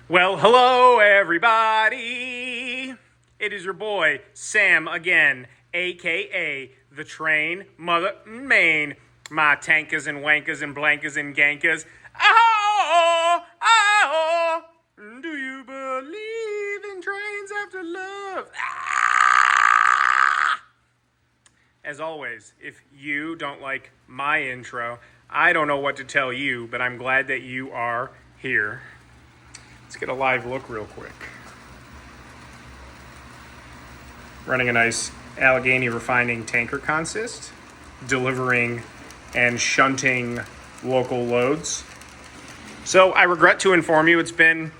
Well, hello, everybody. It is your boy, Sam, again, a.k.a. The Train Mother Main. My tankers and wankers and blankers and gankers. Oh, oh, do you believe in trains after love? Ah! As always, if you don't like my intro, I don't know what to tell you, but I'm glad that you are here. Let's get a live look real quick. Running a nice Allegheny refining tanker consist, delivering and shunting local loads. So I regret to inform you it's been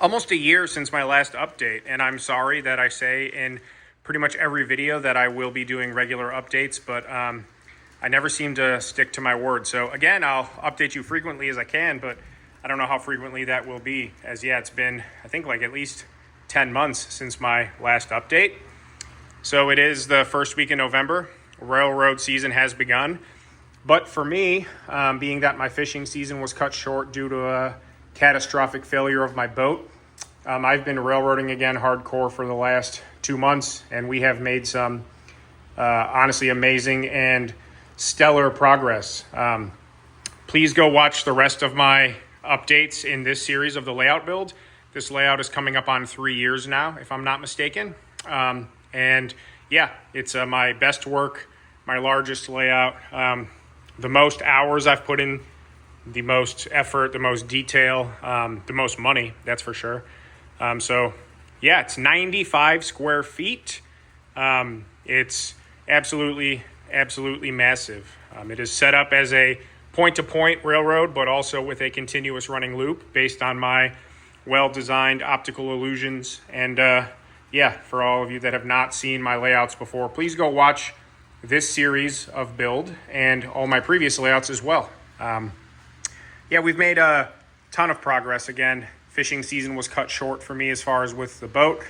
almost a year since my last update, and I'm sorry that I say in pretty much every video that I will be doing regular updates, but I never seem to stick to my word. So again, I'll update you frequently as I can, but I don't know how frequently that will be, as it's been, I think, like at least 10 months since my last update. So it is the first week in November. Railroad season has begun. But for me, being that my fishing season was cut short due to a catastrophic failure of my boat, I've been railroading again hardcore for the last 2 months, and we have made some honestly amazing and stellar progress. Please go watch the rest of my updates in this series of the layout build. This layout is coming up on 3 years now, if I'm not mistaken. And yeah, it's my best work, my largest layout, the most hours I've put in, the most effort, the most detail, the most money, that's for sure. So yeah, it's 95 square feet. It's absolutely massive. It is set up as a point-to-point railroad, but also with a continuous running loop based on my well-designed optical illusions. And for all of you that have not seen my layouts before, please go watch this series of build and all my previous layouts as well. We've made a ton of progress. Again, fishing season was cut short for me as far as with the boat.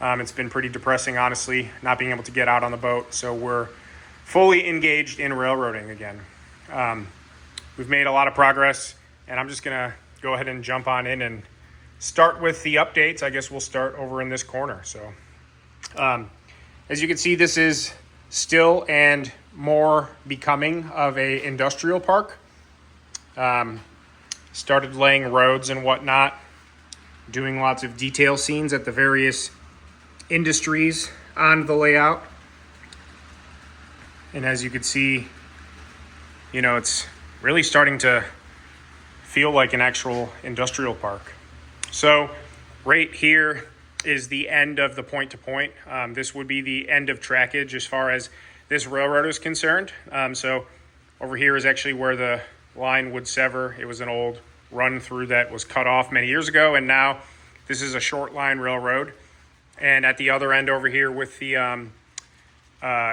It's been pretty depressing, honestly, not being able to get out on the boat. So we're fully engaged in railroading again. We've made a lot of progress, and I'm just going to go ahead and jump on in and start with the updates. I guess we'll start over in this corner. So as you can see, this is still and more becoming of a industrial park. Started laying roads and whatnot, doing lots of detail scenes at the various industries on the layout. And as you can see, it's really starting to feel like an actual industrial park. So right here is the end of the point-to-point. This would be the end of trackage as far as this railroad is concerned. So over here is actually where the line would sever. It was an old run-through that was cut off many years ago, and now this is a short line railroad. And at the other end over here with the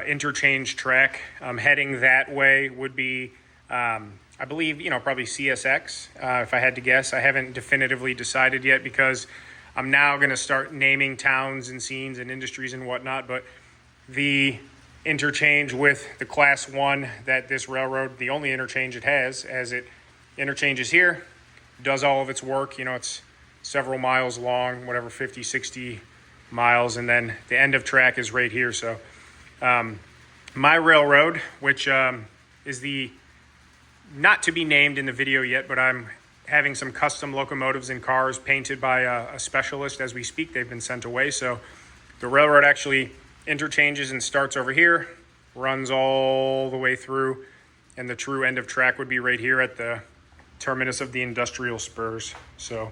interchange track heading that way would be I believe, probably CSX, if I had to guess. I haven't definitively decided yet because I'm now going to start naming towns and scenes and industries and whatnot. But the interchange with the Class 1 that this railroad, the only interchange it has, as it interchanges here, does all of its work. It's several miles long, whatever, 50, 60 miles. And then the end of track is right here. So my railroad, which is the not to be named in the video yet, but I'm having some custom locomotives and cars painted by a specialist as we speak. They've been sent away. So the railroad actually interchanges and starts over here, runs all the way through, and the true end of track would be right here at the terminus of the industrial spurs. So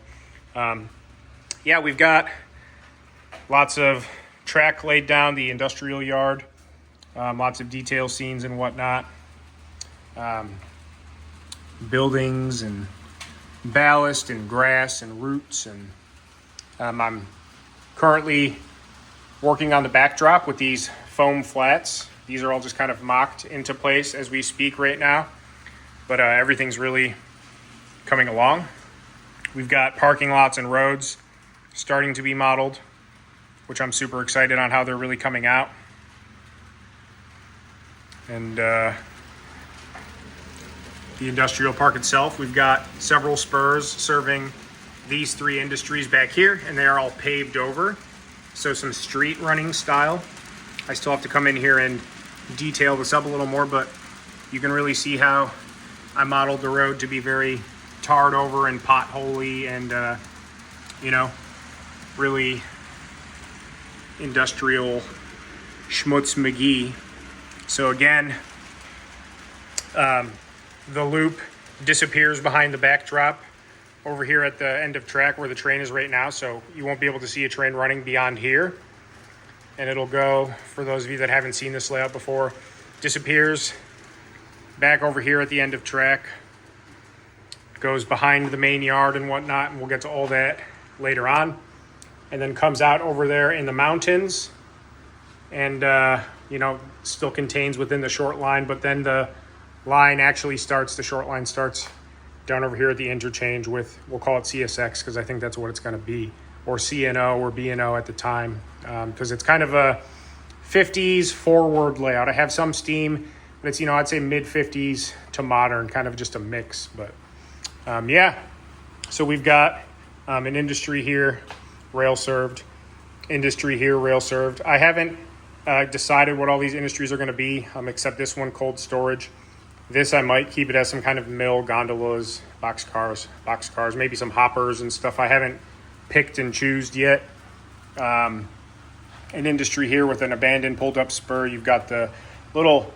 we've got lots of track laid down, the industrial yard, lots of detail scenes and whatnot. Buildings and ballast and grass and roots, and I'm currently working on the backdrop with these foam flats. These are all just kind of mocked into place as we speak right now, but everything's really coming along. We've got parking lots and roads starting to be modeled, which I'm super excited on how they're really coming out. And the industrial park itself, we've got several spurs serving these 3 industries back here, and they are all paved over. So some street running style. I still have to come in here and detail this up a little more, but you can really see how I modeled the road to be very tarred over and potholey and, you know, really industrial schmutz McGee. So again, the loop disappears behind the backdrop over here at the end of track where the train is right now, so you won't be able to see a train running beyond here. And it'll go, for those of you that haven't seen this layout before, disappears back over here at the end of track, goes behind the main yard and whatnot, and we'll get to all that later on, and then comes out over there in the mountains and you know, still contains within the short line, but then the line actually starts, the short line starts down over here at the interchange with, we'll call it CSX because I think that's what it's going to be, or CNO or BNO at the time, because it's kind of a 50s forward layout. I have some steam, but it's, you know, I'd say mid 50s to modern, kind of just a mix. But yeah, so we've got an industry here, rail served, industry here, rail served. I haven't decided what all these industries are going to be, except this one, cold storage. This I might keep it as some kind of mill, gondolas, box cars, maybe some hoppers and stuff. I haven't picked and choosed yet. An industry here with an abandoned pulled up spur. You've got the little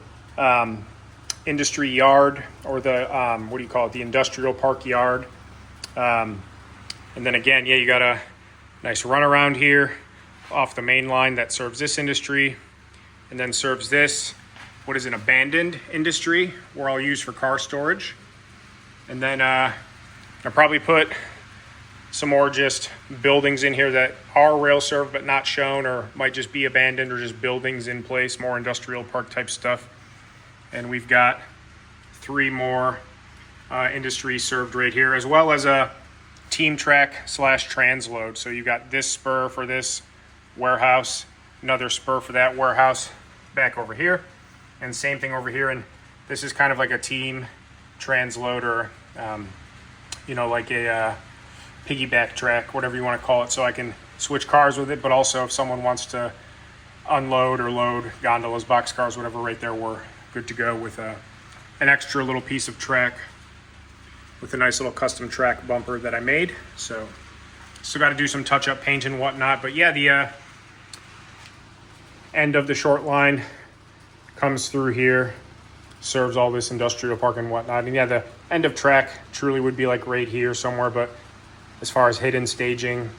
industry yard, or the what do you call it, the industrial park yard. And then again, yeah, you got a nice runaround here off the main line that serves this industry, and then serves this, what is an abandoned industry, where I'll use for car storage. And then I'll probably put some more just buildings in here that are rail served but not shown, or might just be abandoned, or just buildings in place, more industrial park type stuff. And we've got 3 more industries served right here, as well as a team track / transload. So you've got this spur for this warehouse, another spur for that warehouse back over here, and same thing over here. And this is kind of like a team transload, or you know, like a piggyback track, whatever you want to call it, so I can switch cars with it. But also if someone wants to unload or load gondolas, boxcars, whatever, right there, we're good to go with an extra little piece of track with a nice little custom track bumper that I made. So still got to do some touch up paint and whatnot, but yeah, the end of the short line comes through here, serves all this industrial park and whatnot. And yeah, the end of track truly would be like right here somewhere, but as far as hidden staging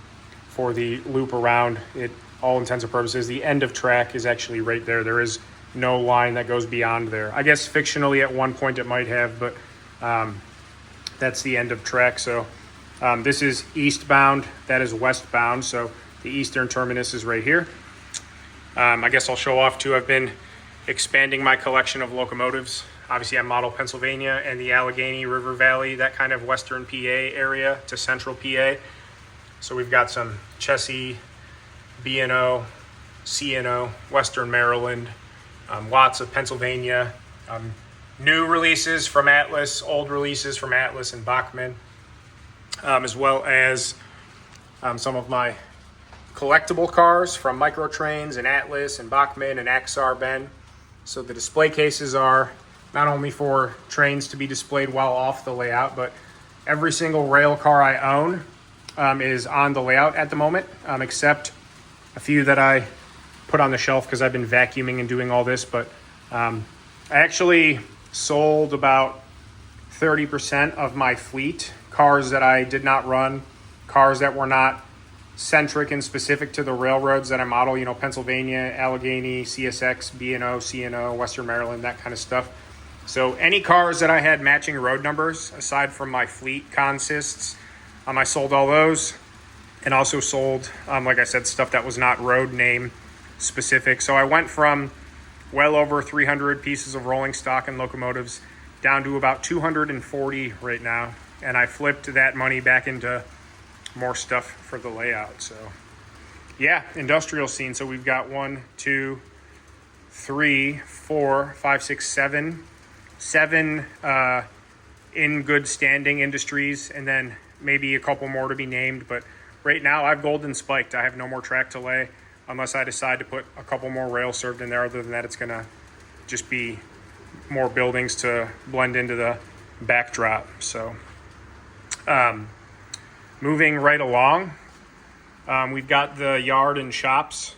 for the loop around it, all intents and purposes, the end of track is actually right there. There is no line that goes beyond there. I guess fictionally at one point it might have, but that's the end of track. So this is eastbound, that is westbound. So the eastern terminus is right here. I guess I'll show off too. I've been expanding my collection of locomotives. Obviously I model Pennsylvania and the Allegheny River Valley, that kind of western PA area to central PA. So we've got some Chessie, B&O, CNO, Western Maryland, lots of Pennsylvania, new releases from Atlas, old releases from Atlas and Bachmann, as well as some of my collectible cars from Microtrains and Atlas and Bachmann and Axar Ben. So the display cases are not only for trains to be displayed while off the layout, but every single rail car I own is on the layout at the moment, except a few that I put on the shelf because I've been vacuuming and doing all this. But I actually sold about 30% of my fleet, cars that I did not run, cars that were not centric and specific to the railroads that I model, you know, Pennsylvania, Allegheny, CSX, B&O, CNO, Western Maryland, that kind of stuff. So any cars that I had matching road numbers, aside from my fleet consists, I sold all those, and also sold, like I said, stuff that was not road name specific. So I went from well over 300 pieces of rolling stock and locomotives down to about 240 right now. And I flipped that money back into more stuff for the layout. So yeah, industrial scene. So we've got 1, 2, 3, 4, 5, 6, 7 in good standing industries, and then maybe a couple more to be named, but right now I've golden spiked. I have no more track to lay unless I decide to put a couple more rails served in there. Other than that, it's going to just be more buildings to blend into the backdrop. So moving right along, we've got the yard and shops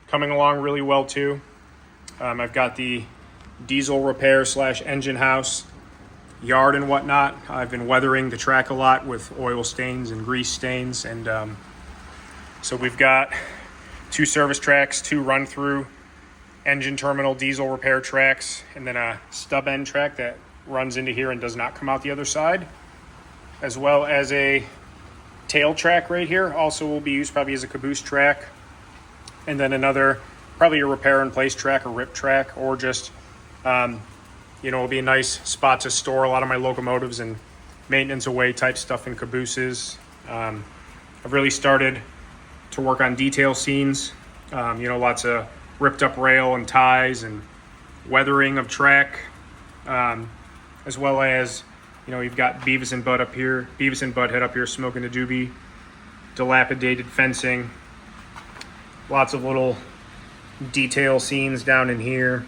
coming along really well too. I've got the diesel repair / engine house yard and whatnot. I've been weathering the track a lot with oil stains and grease stains, and so we've got 2 service tracks, 2 run through engine terminal diesel repair tracks, and then a stub end track that runs into here and does not come out the other side, as well as a tail track right here. Also will be used probably as a caboose track, and then another probably a repair in place track or rip track, or just it'll be a nice spot to store a lot of my locomotives and maintenance away type stuff in cabooses. I've really started to work on detail scenes, lots of ripped up rail and ties and weathering of track, as well as, you've got Beavis and Butthead up here smoking a doobie, dilapidated fencing, lots of little detail scenes down in here.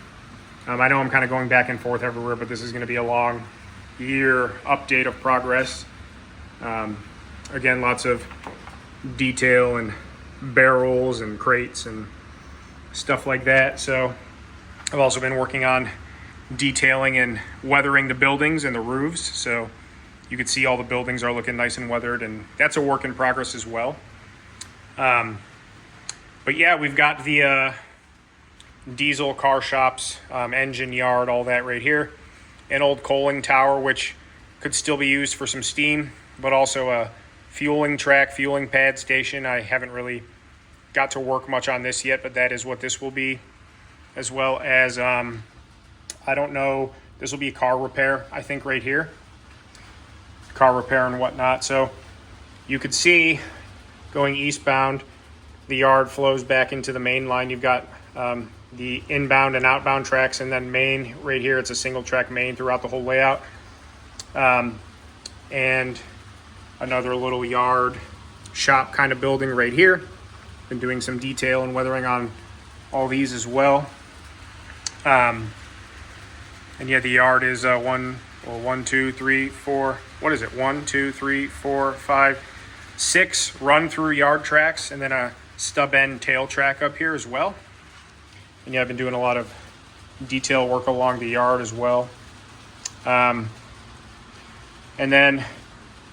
I know I'm kind of going back and forth everywhere, but this is going to be a long year update of progress. Again, lots of detail and barrels and crates and stuff like that. So I've also been working on detailing and weathering the buildings and the roofs. So you can see all the buildings are looking nice and weathered, and that's a work in progress as well. But yeah, we've got the diesel car shops, engine yard, all that right here. An old coaling tower, which could still be used for some steam, but also a fueling track, fueling pad station. I haven't really got to work much on this yet, but that is what this will be. As well as, I don't know, this will be car repair, I think, right here. Car repair and whatnot. So you could see going eastbound, the yard flows back into the main line. You've got the inbound and outbound tracks, and then main right here. It's a single track main throughout the whole layout. And another little yard shop kind of building right here. Been doing some detail and weathering on all these as well. And yeah, the yard is 1, 2, 3, 4. What is it? 1, 2, 3, 4, 5, 6 run through yard tracks, and then a stub end tail track up here as well. And yeah, I've been doing a lot of detail work along the yard as well. And then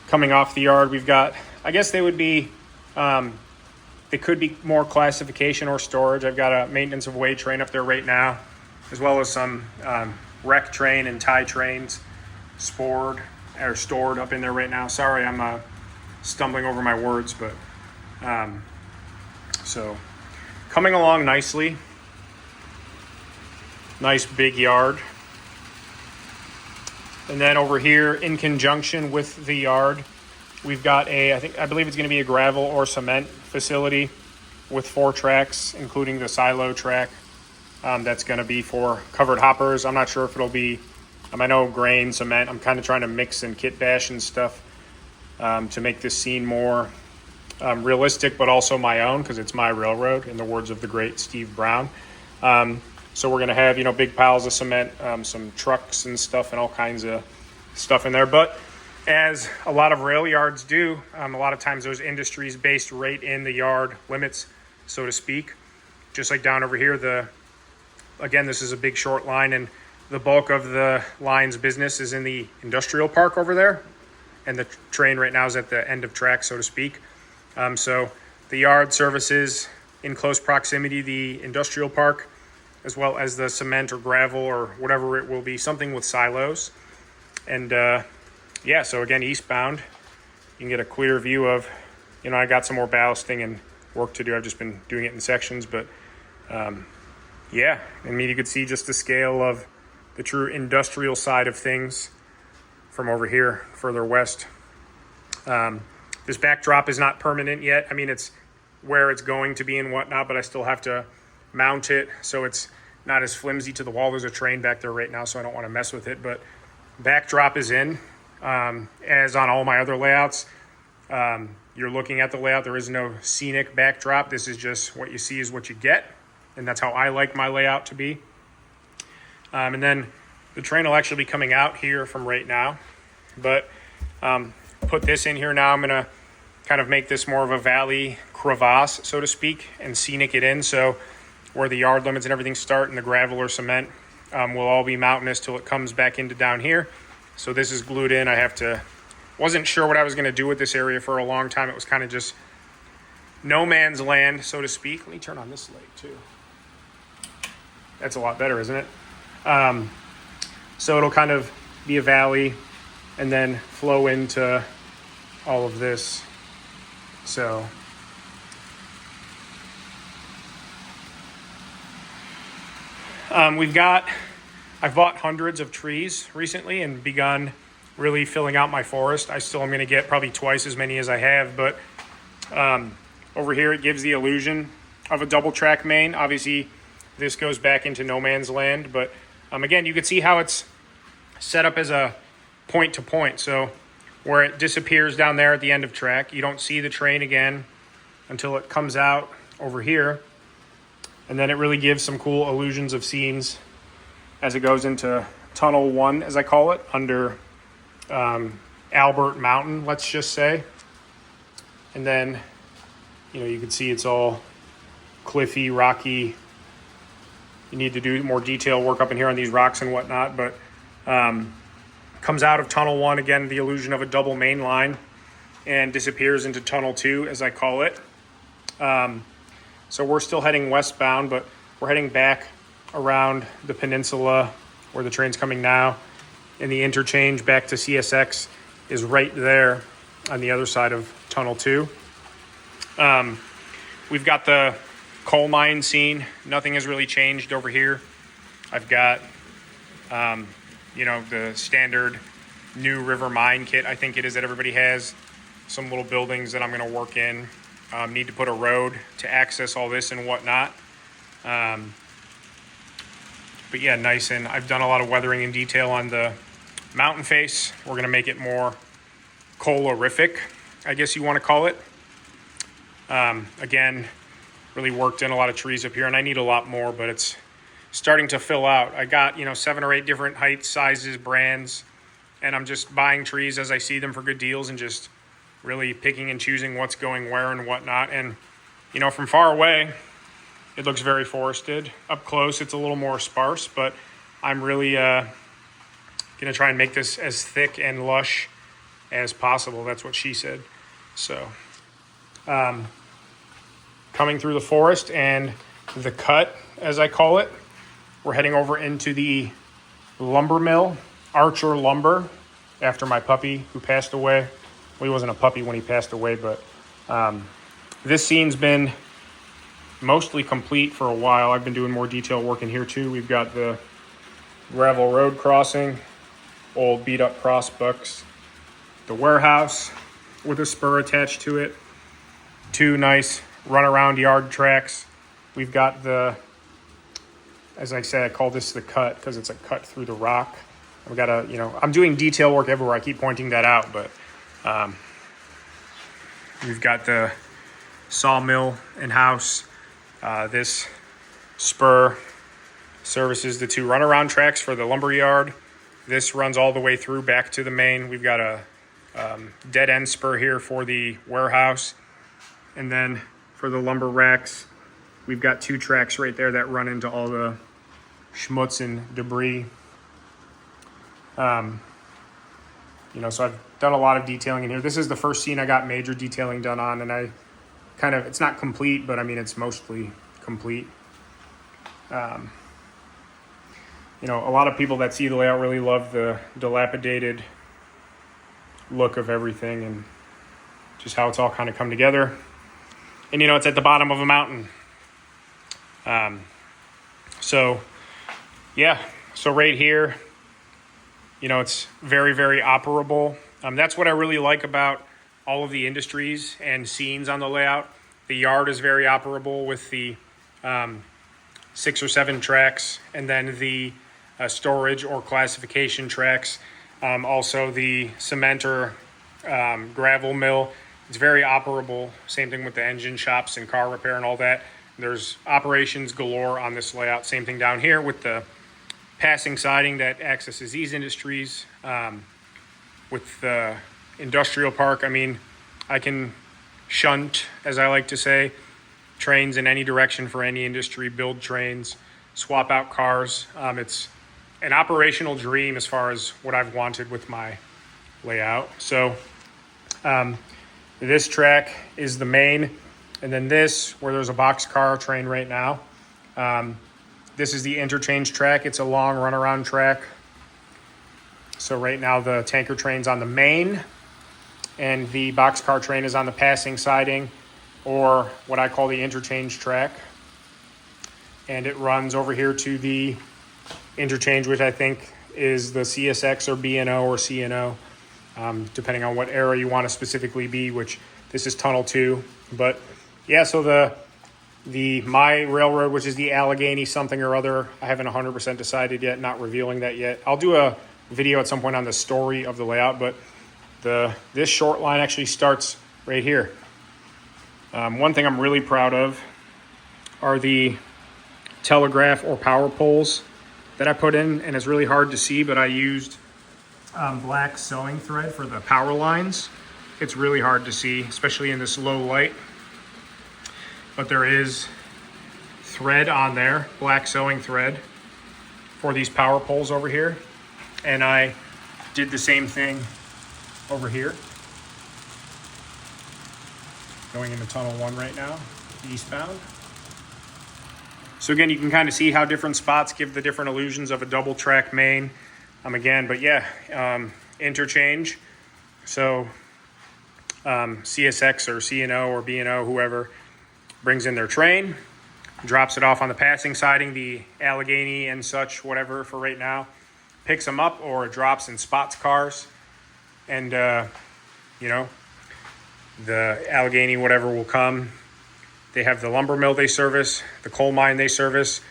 coming off the yard, we've got, I guess they would be, they could be more classification or storage. I've got a maintenance of way train up there right now, as well as some wreck train and tie trains stored up in there right now. Sorry, I'm stumbling over my words, but so coming along nicely. Nice big yard. And then over here, in conjunction with the yard, we've got I believe it's going to be a gravel or cement facility with 4 tracks, including the silo track. That's going to be for covered hoppers. I'm not sure if it'll be, I know grain, cement. I'm kind of trying to mix and kit bash and stuff to make this scene more realistic, but also my own, because it's my railroad, in the words of the great Steve Brown. So we're going to have, big piles of cement, some trucks and stuff, and all kinds of stuff in there. But as a lot of rail yards do, a lot of times those industries based right in the yard limits, so to speak. Just like down over here, again, this is a big short line, and the bulk of the line's business is in the industrial park over there. And the train right now is at the end of track, so to speak. So the yard services in close proximity the industrial park, as well as the cement or gravel or whatever it will be, something with silos. And so again, eastbound, you can get a clear view of, I got some more ballasting and work to do. I've just been doing it in sections, but you could see just the scale of the true industrial side of things from over here, further west. This backdrop is not permanent yet. I mean, it's where it's going to be and whatnot, but I still have to mount it so it's not as flimsy to the wall. There's a train back there right now, so I don't want to mess with it. But backdrop is in, as on all my other layouts. you're looking at the layout. There is no scenic backdrop. This is just what you see is what you get. And that's how I like my layout to be. And then the train will actually be coming out here from right now. But put this in here now. I'm going to kind of make this more of a valley crevasse, so to speak, and scenic it in. So where the yard limits and everything start and the gravel or cement will all be mountainous till it comes back into down here. So this is glued in. Wasn't sure what I was going to do with this area for a long time. It was kind of just no man's land, so to speak. Let me turn on this light too. That's a lot better, isn't it? So it'll kind of be a valley and then flow into all of this. So I've bought hundreds of trees recently and begun really filling out my forest. I still am going to get probably twice as many as I have, but over here it gives the illusion of a double track main. Obviously this goes back into no man's land, but again, you can see how it's set up as a point to point. So where it disappears down there at the end of track, you don't see the train again until it comes out over here. And then it really gives some cool illusions of scenes as it goes into Tunnel 1, as I call it, under Albert Mountain, let's just say. And then, you can see it's all cliffy, rocky. You need to do more detail work up in here on these rocks and whatnot, but comes out of Tunnel 1, again, the illusion of a double main line, and disappears into Tunnel 2, as I call it. So we're still heading westbound, but we're heading back around the peninsula where the train's coming now. And the interchange back to CSX is right there on the other side of Tunnel 2. We've got the coal mine scene. Nothing has really changed over here. I've got, the standard new river mine kit, I think it is, that everybody has. Some little buildings that I'm going to work in. Need to put a road to access all this and whatnot. But yeah, nice. And I've done a lot of weathering and detail on the mountain face. We're going to make it more colorific, I guess you want to call it. Again, really worked in a lot of trees up here, and I need a lot more, but it's starting to fill out. I got, 7 or 8 different heights, sizes, brands, and I'm just buying trees as I see them for good deals and just really picking and choosing what's going where and whatnot. And, from far away, it looks very forested. Up close, it's a little more sparse, but I'm really going to try and make this as thick and lush as possible. That's what she said. So, coming through the forest and the cut, as I call it, we're heading over into the lumber mill, Archer Lumber, after my puppy who passed away. Well, he wasn't a puppy when he passed away, but this scene's been mostly complete for a while. I've been doing more detail work in here too. We've got the gravel road crossing, old beat up crossbucks, the warehouse with a spur attached to it, 2 nice runaround yard tracks. We've got as I said, I call this the cut because it's a cut through the rock. I've got I'm doing detail work everywhere. I keep pointing that out, but we've got the sawmill and house. This spur services the 2 runaround tracks for the lumber yard. This runs all the way through back to the main. We've got a dead end spur here for the warehouse. And then for the lumber racks, we've got 2 tracks right there that run into all the schmutz and debris. So I've done a lot of detailing in here. This is the first scene I got major detailing done on, and it's not complete, but it's mostly complete. A lot of people that see the layout really love the dilapidated look of everything and just how it's all kind of come together. And, it's at the bottom of a mountain. So right here, it's very, very operable. That's what I really like about all of the industries and scenes on the layout. The yard is very operable with the 6 or 7 tracks, and then the storage or classification tracks. Also the cement or gravel mill It's very operable. Same thing with the engine shops and car repair and all that. There's operations galore on this layout. Same thing down here with the passing siding that accesses these industries. With the industrial park, I mean, I can shunt, as I like to say, trains in any direction for any industry, build trains, swap out cars. It's an operational dream as far as what I've wanted with my layout. So this track is the main, and then this, where there's a boxcar train right now, this is the interchange track. It's a long runaround track. So right now the tanker train's on the main, and the boxcar train is on the passing siding, or what I call the interchange track. And it runs over here to the interchange, which I think is the CSX or B&O or C&O, depending on what area you want to specifically be, which this is Tunnel 2. But yeah, so my railroad, which is the Allegheny something or other, I haven't 100% decided yet, not revealing that yet. I'll do a video at some point on the story of the layout, but this short line actually starts right here. One thing I'm really proud of are the telegraph or power poles that I put in, and it's really hard to see, but I used black sewing thread for the power lines. It's really hard to see, especially in this low light, but there is thread on there, black sewing thread for these power poles over here. And I did the same thing over here, going into Tunnel 1 right now, eastbound. So again, you can kind of see how different spots give the different illusions of a double track main. Interchange. So CSX or C&O or B&O, whoever brings in their train, drops it off on the passing siding, the Allegheny and such, whatever for right now, picks them up, or it drops and spots cars. And, the Allegheny, whatever, will come. They have the lumber mill they service, the coal mine they service,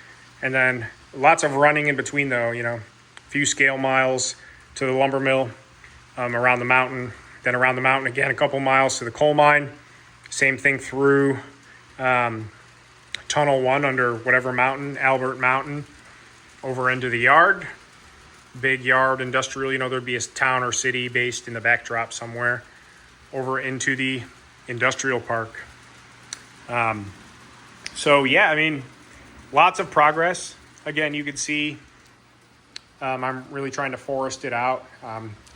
and then lots of running in between, though, a few scale miles to the lumber mill, around the mountain, then around the mountain again, a couple miles to the coal mine. Same thing through Tunnel 1 under whatever mountain, Albert Mountain, over into the yard. Big yard, industrial, there'd be a town or city based in the backdrop somewhere, over into the industrial park. Lots of progress. Again, you could see I'm really trying to forest it out.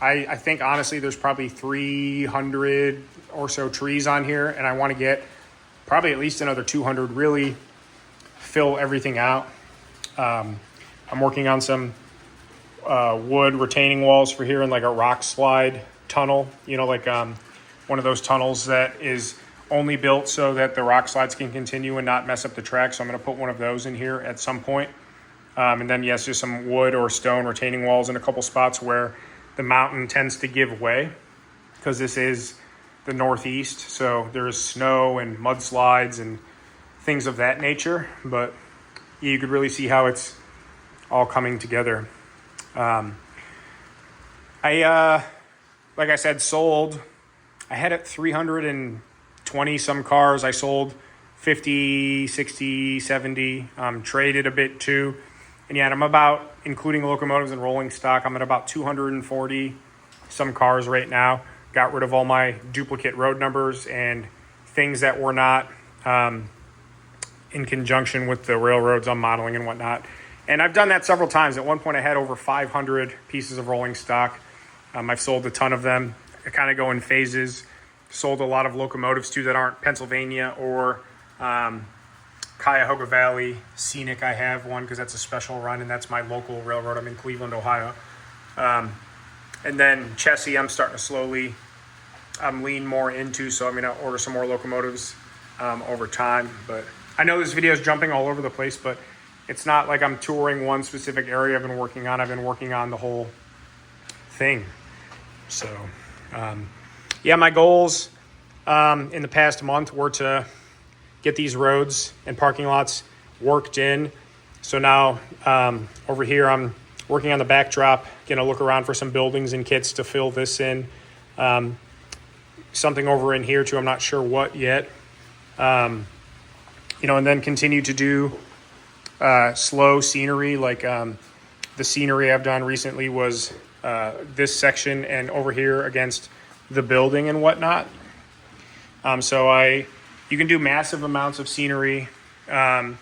I think, honestly, there's probably 300 or so trees on here, and I want to get probably at least another 200, really fill everything out. I'm working on some wood retaining walls for here, and like a rock slide tunnel, one of those tunnels that is only built so that the rock slides can continue and not mess up the track. So I'm going to put one of those in here at some point. And then, yes, just some wood or stone retaining walls in a couple spots where the mountain tends to give way, because this is the Northeast. So there's snow and mudslides and things of that nature. But you could really see how it's all coming together. Like I said, sold. I had it 320 some cars. I sold 50, 60, 70, traded a bit too. And yet I'm about, including locomotives and rolling stock, I'm at about 240 some cars right now. Got rid of all my duplicate road numbers and things that were not in conjunction with the railroads I'm modeling and whatnot. And I've done that several times. At one point I had over 500 pieces of rolling stock. I've sold a ton of them. I kind of go in phases. Sold a lot of locomotives too that aren't Pennsylvania or Cuyahoga Valley. Scenic, I have one because that's a special run, and that's my local railroad. I'm in Cleveland, Ohio. And then Chessie, I'm starting to slowly lean more into, so I'm going to order some more locomotives over time. But I know this video is jumping all over the place, but it's not like I'm touring one specific area I've been working on. I've been working on the whole thing. So, my goals in the past month were to get these roads and parking lots worked in. So now over here, I'm working on the backdrop, going to look around for some buildings and kits to fill this in. something over in here too. I'm not sure what yet. And then continue to do slow scenery. Like the scenery I've done recently was this section and over here against the building and whatnot. You can do massive amounts of scenery, in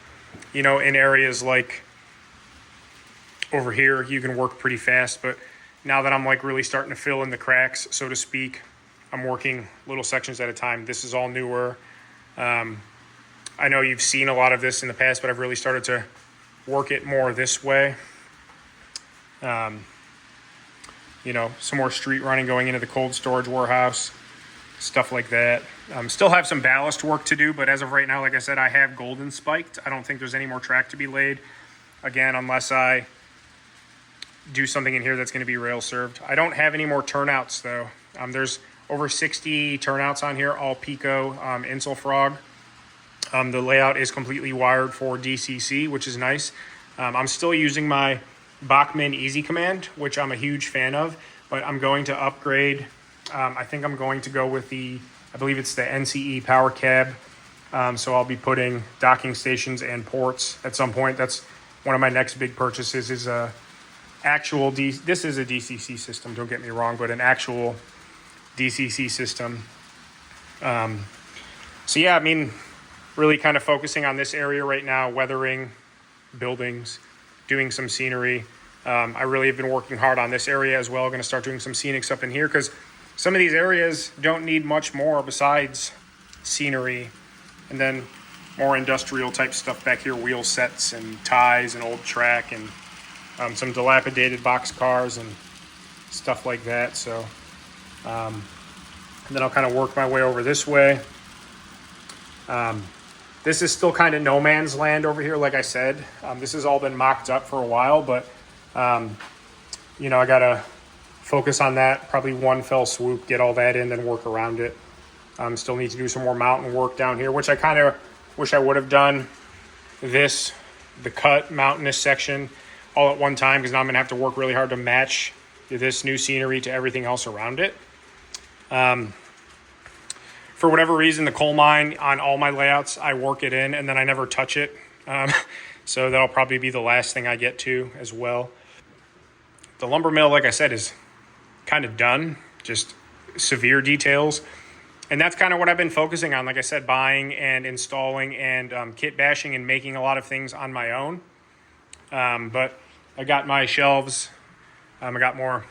areas like over here. You can work pretty fast, but now that I'm like really starting to fill in the cracks, so to speak, I'm working little sections at a time. This is all newer. I know you've seen a lot of this in the past, but I've really started to work it more this way. Some more street running going into the cold storage warehouse, stuff like that. Still have some ballast work to do, but as of right now, like I said, I have golden spiked. I don't think there's any more track to be laid, again, unless I do something in here that's going to be rail served. I don't have any more turnouts though. There's over 60 turnouts on here, all Pico Insel Frog. The layout is completely wired for DCC, which is nice. I'm still using my Bachmann Easy Command, which I'm a huge fan of, but I'm going to upgrade. I think I'm going to go with I believe it's the NCE Power Cab. So I'll be putting docking stations and ports at some point. That's one of my next big purchases is this is a DCC system, don't get me wrong, but an actual DCC system. Really kind of focusing on this area right now, weathering buildings, doing some scenery. I really have been working hard on this area as well. I'm going to start doing some scenics up in here because some of these areas don't need much more besides scenery. And then more industrial type stuff back here, wheel sets and ties and old track and some dilapidated box cars and stuff like that. So, and then I'll kind of work my way over this way. This is still kind of no man's land over here, like I said. This has all been mocked up for a while, but, I got to focus on that. Probably one fell swoop, get all that in, then work around it. Still need to do some more mountain work down here, which I kind of wish I would have done the cut mountainous section all at one time, because now I'm going to have to work really hard to match this new scenery to everything else around it. For whatever reason, the coal mine on all my layouts, I work it in and then I never touch it. So that'll probably be the last thing I get to as well. The lumber mill, like I said, is kind of done, just severe details. And that's kind of what I've been focusing on. Like I said, buying and installing and kit bashing and making a lot of things on my own. But I got my shelves. I got more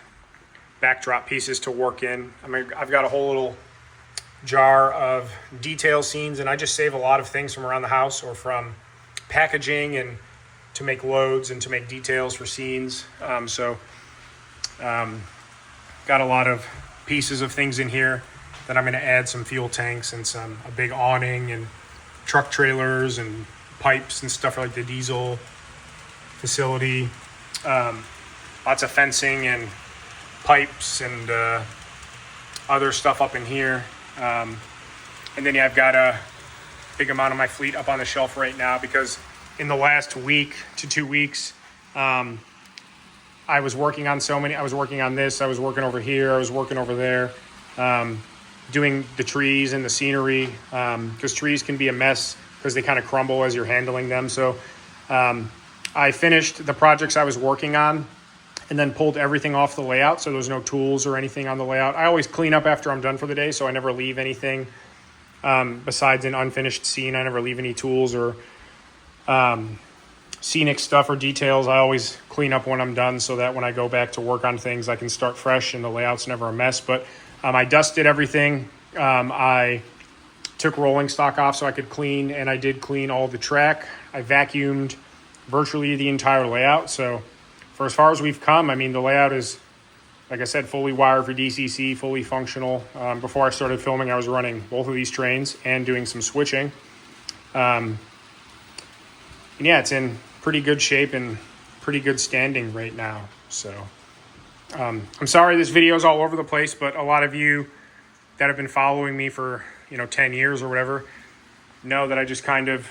backdrop pieces to work in. I've got a whole little jar of detail scenes, and I just save a lot of things from around the house or from packaging and to make loads and to make details for scenes. Got a lot of pieces of things in here that I'm going to add some fuel tanks and a big awning and truck trailers and pipes and stuff like the diesel facility. Lots of fencing and pipes and other stuff up in here. And then I've got a big amount of my fleet up on the shelf right now because in the last week to 2 weeks, I was working on I was working on this, I was working over here, I was working over there, doing the trees and the scenery, because trees can be a mess because they kind of crumble as you're handling them. So I finished the projects I was working on and then pulled everything off the layout, so there's no tools or anything on the layout. I always clean up after I'm done for the day, so I never leave anything besides an unfinished scene. I never leave any tools or scenic stuff or details. I always clean up when I'm done so that when I go back to work on things, I can start fresh and the layout's never a mess. But I dusted everything. I took rolling stock off so I could clean, and I did clean all the track. I vacuumed virtually the entire layout. So for as far as we've come, the layout is, like I said, fully wired for DCC, fully functional. Before I started filming, I was running both of these trains and doing some switching. And yeah, it's in pretty good shape and pretty good standing right now. So I'm sorry this video is all over the place, but a lot of you that have been following me for 10 years or whatever know that I just kind of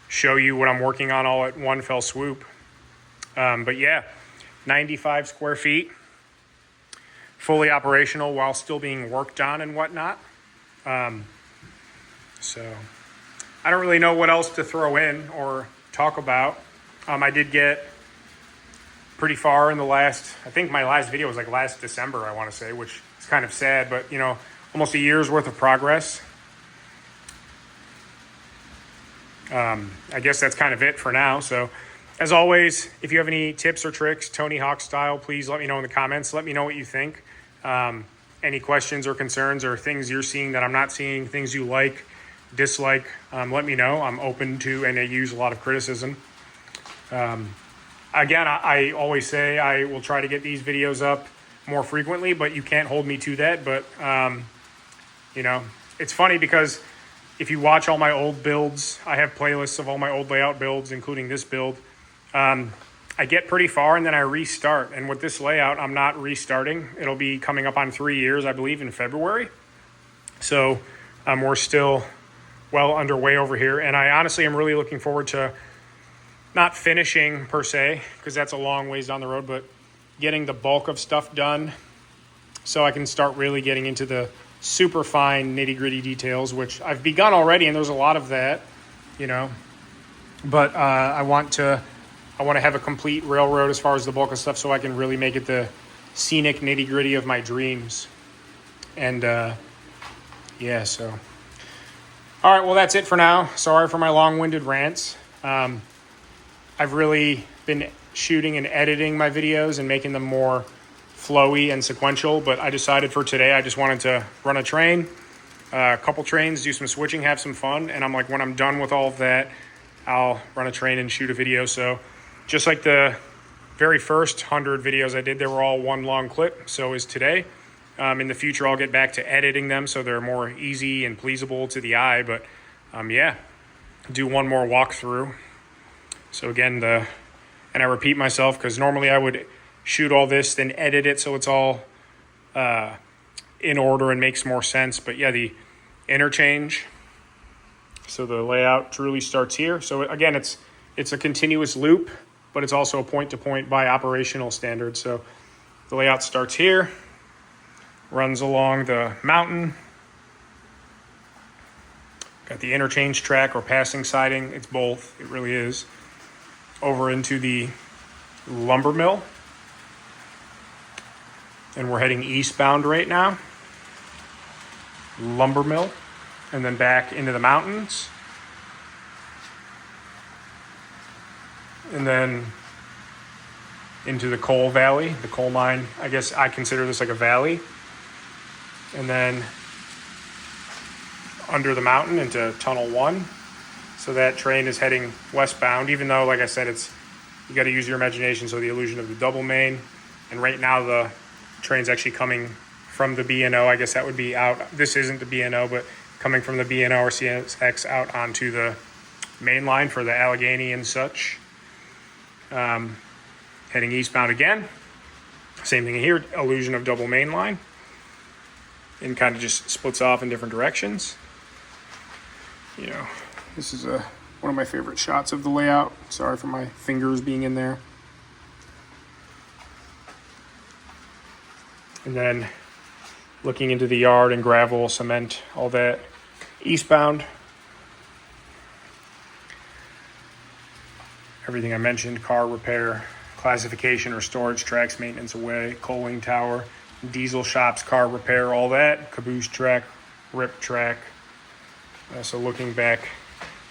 show you what I'm working on all at one fell swoop. But yeah, 95 square feet, fully operational while still being worked on and whatnot. So I don't really know what else to throw in or talk about. I did get pretty far in I think my last video was like last December, I want to say, which is kind of sad, but almost a year's worth of progress. I guess that's kind of it for now. So as always, if you have any tips or tricks, Tony Hawk style, please let me know in the comments. Let me know what you think. Any questions or concerns or things you're seeing that I'm not seeing, things you like, dislike, let me know. I'm open to, and I use a lot of criticism. Again, I always say I will try to get these videos up more frequently, but you can't hold me to that. But, it's funny because if you watch all my old builds, I have playlists of all my old layout builds, including this build. I get pretty far and then I restart. And with this layout, I'm not restarting. It'll be coming up on 3 years, I believe, in February. So we're still well underway over here. And I honestly am really looking forward to not finishing per se, because that's a long ways down the road, but getting the bulk of stuff done so I can start really getting into the super fine nitty gritty details, which I've begun already. And there's a lot of that, but I want to have a complete railroad as far as the bulk of stuff so I can really make it the scenic nitty gritty of my dreams. And so. All right, well, that's it for now. Sorry for my long-winded rants. I've really been shooting and editing my videos and making them more flowy and sequential, but I decided for today I just wanted to run a train, a couple trains, do some switching, have some fun. And I'm like, when I'm done with all of that, I'll run a train and shoot a video. So just like the very first 100 videos I did, they were all one long clip. So is today. In the future, I'll get back to editing them so they're more easy and pleasable to the eye. But do one more walkthrough. So again, and I repeat myself because normally I would shoot all this, then edit it so it's all in order and makes more sense. But yeah, the interchange. So the layout truly starts here. So again, it's a continuous loop, but it's also a point-to-point by operational standards. So the layout starts here, runs along the mountain. Got the interchange track or passing siding. It's both. It really is. Over into the lumber mill. And we're heading eastbound right now. Lumber mill. And then back into the mountains. And then into the coal valley, the coal mine. I guess I consider this like a valley. And then under the mountain into Tunnel 1. So that train is heading westbound, even though, like I said, you got to use your imagination, so the illusion of the double main. And right now the train's actually coming from the B&O. I guess that would be out. This isn't the B&O, but coming from the B&O or CSX out onto the main line for the Allegheny and such. Heading eastbound again. Same thing here, illusion of double main line. And kind of just splits off in different directions. This is one of my favorite shots of the layout. Sorry for my fingers being in there. And then looking into the yard and gravel, cement, all that. Eastbound. Everything I mentioned, car repair, classification or storage tracks, maintenance away, coaling tower, diesel shops, car repair, all that. Caboose track, rip track. So looking back,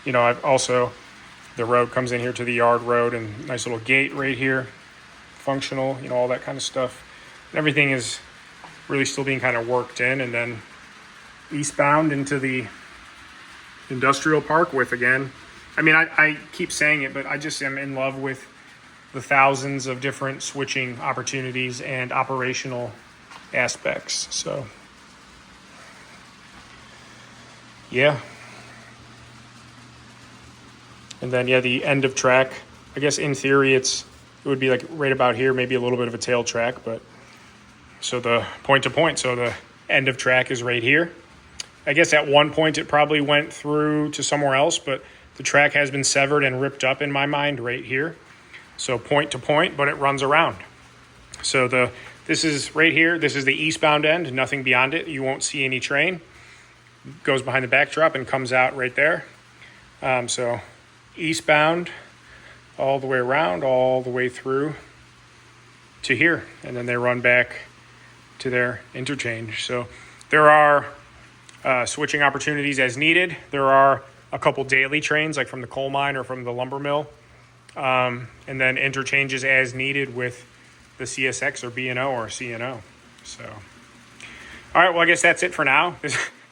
I've also, the road comes in here to the yard road and nice little gate right here. Functional, all that kind of stuff. And everything is really still being kind of worked in. And then eastbound into the industrial park with, again, I keep saying it, but I just am in love with the thousands of different switching opportunities and operational aspects. So, yeah. And then, the end of track, I guess in theory it would be like right about here, maybe a little bit of a tail track, but so the point to point, so the end of track is right here. I guess at one point it probably went through to somewhere else, but the track has been severed and ripped up in my mind right here. So point to point, but it runs around. So the this is right here. This is the eastbound end, nothing beyond it. You won't see any train. Goes behind the backdrop and comes out right there. So eastbound all the way around, all the way through to here. And then they run back to their interchange. So there are switching opportunities as needed. There are a couple daily trains, like from the coal mine or from the lumber mill. And then interchanges as needed with the CSX or B&O or C&O. So, all right, well, I guess that's it for now.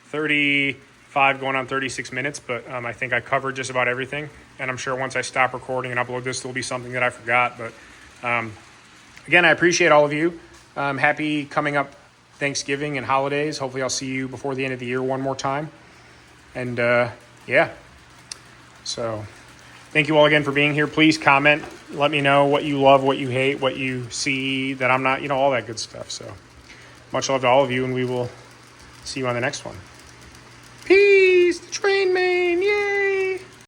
35 going on 36 minutes, but I think I covered just about everything. And I'm sure once I stop recording and upload this, there'll be something that I forgot. But again, I appreciate all of you. Happy coming up Thanksgiving and holidays. Hopefully I'll see you before the end of the year one more time. And yeah, so thank you all again for being here. Please comment. Let me know what you love, what you hate, what you see that I'm not, all that good stuff. So much love to all of you, and we will see you on the next one.